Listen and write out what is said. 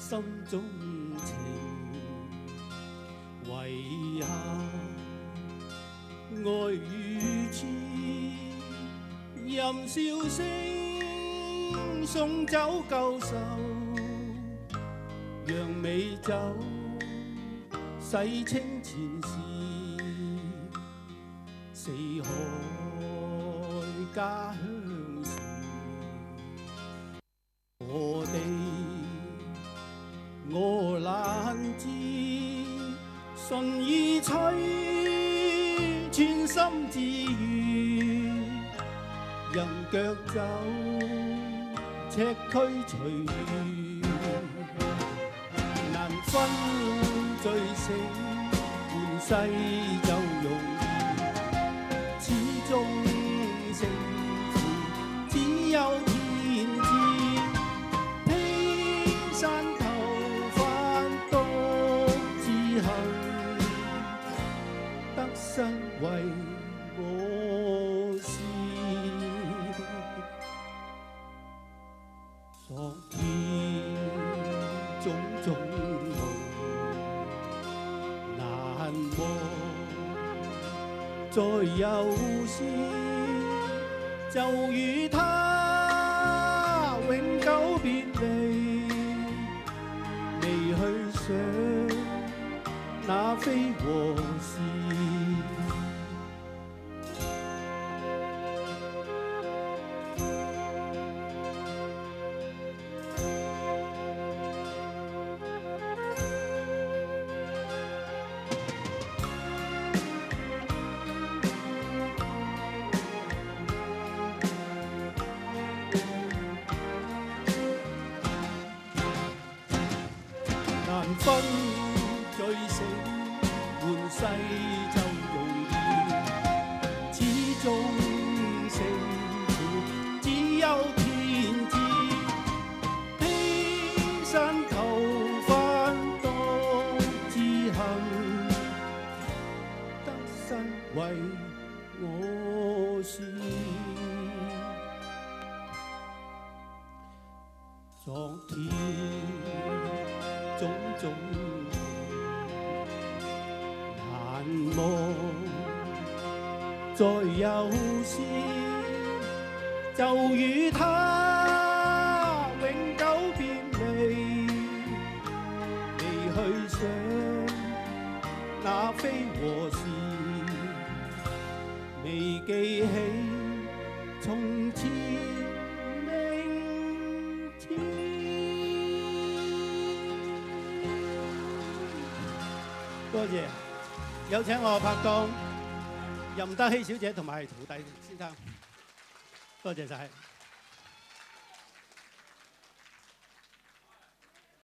心中情，遺下愛與痴，任笑聲送走舊愁，讓美酒洗清前事，四海家鄉事，我難知，順意吹，寸心自願，人腳走，赤軀隨緣，難分醉醒，換世就容易，始終勝負只有天知，披山頭翻獨自行，得失為我事。昨天種種夢難忘，再有時就與他永久別離，未去想那非和事。難分醉醒，換世就容易，始終勝負只有天知，披山頭翻獨自行，得失為我事。昨天種種難忘，再有時就與他永久別離，未去想那非和事，未記起從前明天。多謝，有請我拍檔任德希小姐同埋徒弟先生，多謝晒。